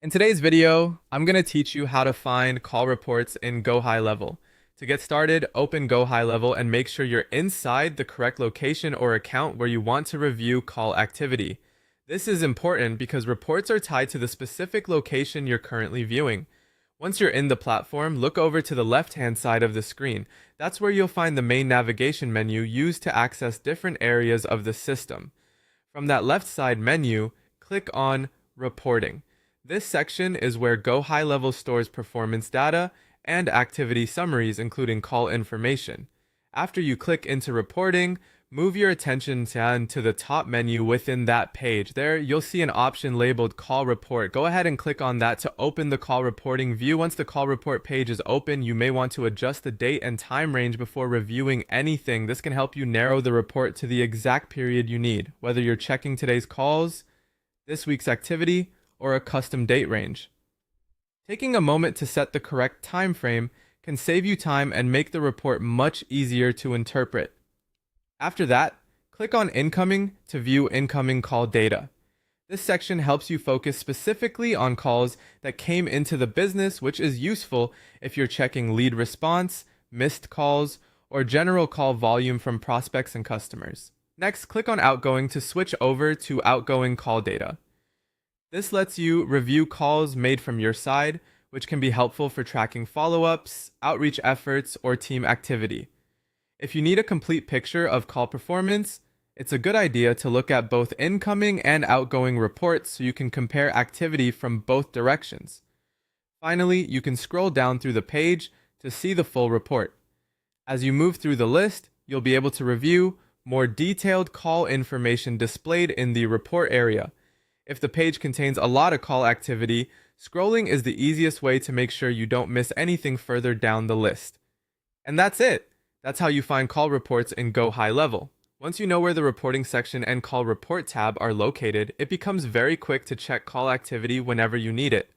In today's video, I'm going to teach you how to find call reports in Gohighlevel. To get started, open Gohighlevel and make sure you're inside the correct location or account where you want to review call activity. This is important because reports are tied to the specific location you're currently viewing. Once you're in the platform, look over to the left-hand side of the screen. That's where you'll find the main navigation menu used to access different areas of the system. From that left side menu, click on Reporting. This section is where Gohighlevel stores performance data and activity summaries, including call information. After you click into reporting, move your attention down to the top menu within that page. There, you'll see an option labeled Call Report. Go ahead and click on that to open the call reporting view. Once the call report page is open, you may want to adjust the date and time range before reviewing anything. This can help you narrow the report to the exact period you need, whether you're checking today's calls, this week's activity, or a custom date range. Taking a moment to set the correct time frame can save you time and make the report much easier to interpret. After that, click on Incoming to view incoming call data. This section helps you focus specifically on calls that came into the business, which is useful if you're checking lead response, missed calls, or general call volume from prospects and customers. Next, click on Outgoing to switch over to outgoing call data. This lets you review calls made from your side, which can be helpful for tracking follow-ups, outreach efforts, or team activity. If you need a complete picture of call performance, it's a good idea to look at both incoming and outgoing reports so you can compare activity from both directions. Finally, you can scroll down through the page to see the full report. As you move through the list, you'll be able to review more detailed call information displayed in the report area. If the page contains a lot of call activity, scrolling is the easiest way to make sure you don't miss anything further down the list. And that's it. That's how you find call reports in Gohighlevel. Once you know where the reporting section and call report tab are located, it becomes very quick to check call activity whenever you need it.